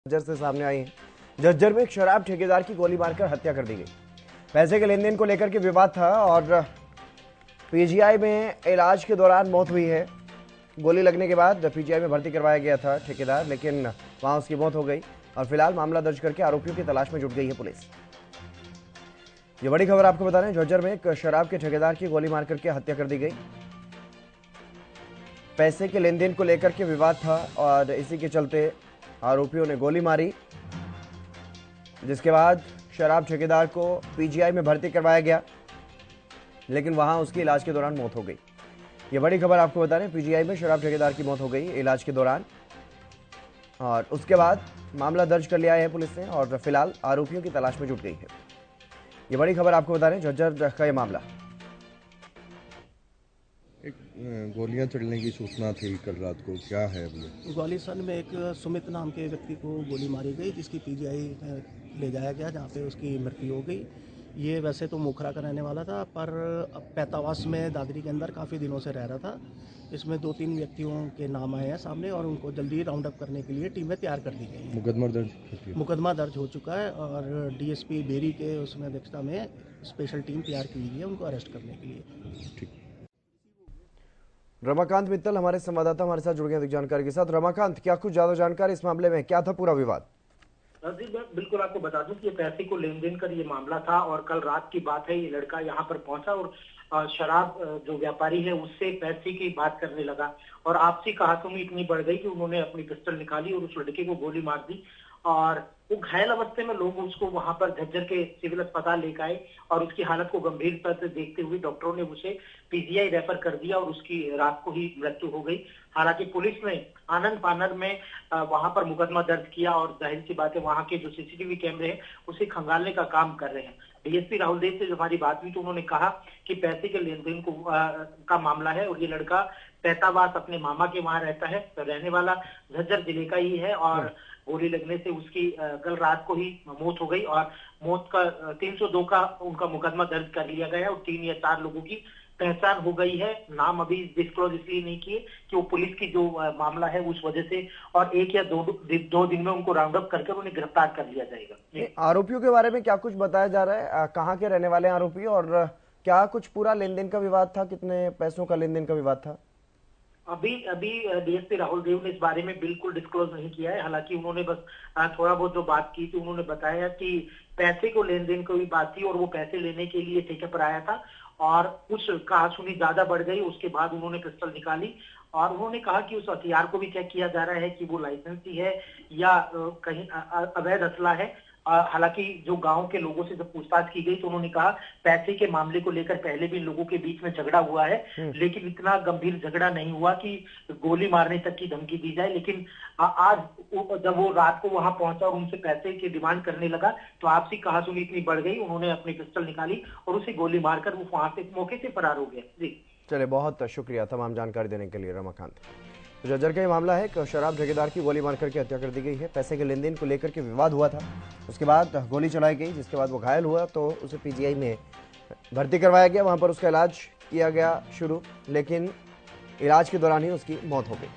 झज्जर से सामने आई है। झज्जर में एक शराब ठेकेदार की गोली मारकर हत्या कर दी गई। पैसे के लेन देन को लेकर के विवाद था और पीजीआई में इलाज के दौरान मौत हुई है। गोली लगने के बाद पीजीआई में भर्ती करवाया गया था ठेकेदार, लेकिन वहां उसकी मौत हो गई और फिलहाल मामला दर्ज करके आरोपियों की तलाश में जुट गई है पुलिस। ये बड़ी खबर आपको बता रहे हैं, झज्जर में एक शराब के ठेकेदार की गोली मार करके हत्या कर दी गई। पैसे के लेन देन को लेकर के विवाद था और इसी के चलते आरोपियों ने गोली मारी, जिसके बाद शराब ठेकेदार को पीजीआई में भर्ती करवाया गया, लेकिन वहां उसकी इलाज के दौरान मौत हो गई। ये बड़ी खबर आपको बता रहे हैं, पीजीआई में शराब ठेकेदार की मौत हो गई इलाज के दौरान और उसके बाद मामला दर्ज कर लिया है पुलिस ने और फिलहाल आरोपियों की तलाश में जुट गई है। ये बड़ी खबर आपको बता रहे हैं, झज्जर का ये मामला। एक गोलियां चलने की सूचना थी कल रात को, क्या है अभी? ग्वालियर में एक सुमित नाम के व्यक्ति को गोली मारी गई, जिसकी पीजीआई में ले जाया गया, जहां पे उसकी मृत्यु हो गई। ये वैसे तो मोखरा का रहने वाला था, पर पैतावास में दादरी के अंदर काफ़ी दिनों से रह रहा था। इसमें 2-3 व्यक्तियों के नाम आए हैं सामने और उनको जल्दी राउंड अप करने के लिए टीमें तैयार कर दी गई हैं। मुकदमा दर्ज हो चुका है और डीएसपी बेरी के उसमें अध्यक्षता में स्पेशल टीम तैयार की गई है उनको अरेस्ट करने के लिए। ठीक। रमाकांत मित्तल हमारे संवाददाता हमारे साथ जुड़ गए अधिक जानकारी के साथ। रमाकांत, क्या कुछ ज्यादा जानकारी इस मामले में, क्या था पूरा विवाद? जी मैं बिल्कुल आपको बता दूं कि ये पैसे को लेन देन कर ये मामला था और कल रात की बात है। ये लड़का यहाँ पर पहुंचा और शराब जो व्यापारी है उससे पैसे की बात करने लगा और आपसी कहासुनी में इतनी बढ़ गई कि उन्होंने अपनी पिस्टल निकाली और उस लड़के को गोली मार दी और वो घायल अवस्थे में लोग उसको वहां पर झज्जर के सिविल अस्पताल लेकर आए और उसकी हालत को गंभीरता से देखते हुए डॉक्टरों ने उसे पीजीआई रेफर कर दिया और उसकी रात को ही मृत्यु हो गई। हालांकि पुलिस ने आनंद फानन में वहां पर मुकदमा दर्ज किया और जाहिर सी बात है वहां के जो सीसीटीवी कैमरे हैं उसे खंगालने का काम कर रहे हैं। डीएसपी राहुल देव से जब हमारी बात हुई तो उन्होंने कहा कि पैसे के लेन देन को का मामला है और ये लड़का पैतावास अपने मामा के वहां रहता है, तो रहने वाला झज्जर जिले का ही है और गोली लगने से उसकी कल रात को ही मौत हो गई और मौत का 302 का उनका मुकदमा दर्ज कर लिया गया और 3 या 4 लोगों की पहचान हो गई है। नाम अभी डिस्क्लोज इसलिए नहीं किए कि वो पुलिस की जो मामला है उस वजह से, और 1 या 2 दिन में उनको राउंड अप करके उन्हें गिरफ्तार कर लिया जाएगा। आरोपियों के बारे में क्या कुछ बताया जा रहा है, कहाँ के रहने वाले आरोपी और क्या कुछ पूरा लेन देन का विवाद था, कितने पैसों का लेन देन का विवाद था? अभी डीएसपी राहुल देव ने इस बारे में बिल्कुल डिस्क्लोज नहीं किया है। हालांकि उन्होंने बस थोड़ा बहुत जो बात की थी उन्होंने बताया कि पैसे को लेन देन की बात थी और वो पैसे लेने के लिए ठेके पर आया था और कुछ कहासुनी ज्यादा बढ़ गई। उसके बाद उन्होंने पिस्टल निकाली और उन्होंने कहा कि उस हथियार को भी चेक किया जा रहा है कि वो लाइसेंसी है या कहीं अवैध असला है। हालांकि जो गांव के लोगों से जब पूछताछ की गई तो उन्होंने कहा पैसे के मामले को लेकर पहले भी लोगों के बीच में झगड़ा हुआ है, लेकिन इतना गंभीर झगड़ा नहीं हुआ कि गोली मारने तक की धमकी दी जाए। लेकिन आज जब वो रात को वहां पहुंचा और उनसे पैसे की डिमांड करने लगा तो आपसी कहासुनी इतनी बढ़ गई, उन्होंने अपनी पिस्टल निकाली और उसे गोली मारकर वो वहां से मौके से फरार हो गया। जी चले, बहुत शुक्रिया तमाम जानकारी देने के लिए रमाकांत। तो झज्जर का ये मामला है कि शराब ठेकेदार की गोली मार करके हत्या कर दी गई है। पैसे के लेन देन को लेकर के विवाद हुआ था, उसके बाद गोली चलाई गई, जिसके बाद वो घायल हुआ तो उसे पीजीआई में भर्ती करवाया गया, वहां पर उसका इलाज किया गया शुरू, लेकिन इलाज के दौरान ही उसकी मौत हो गई।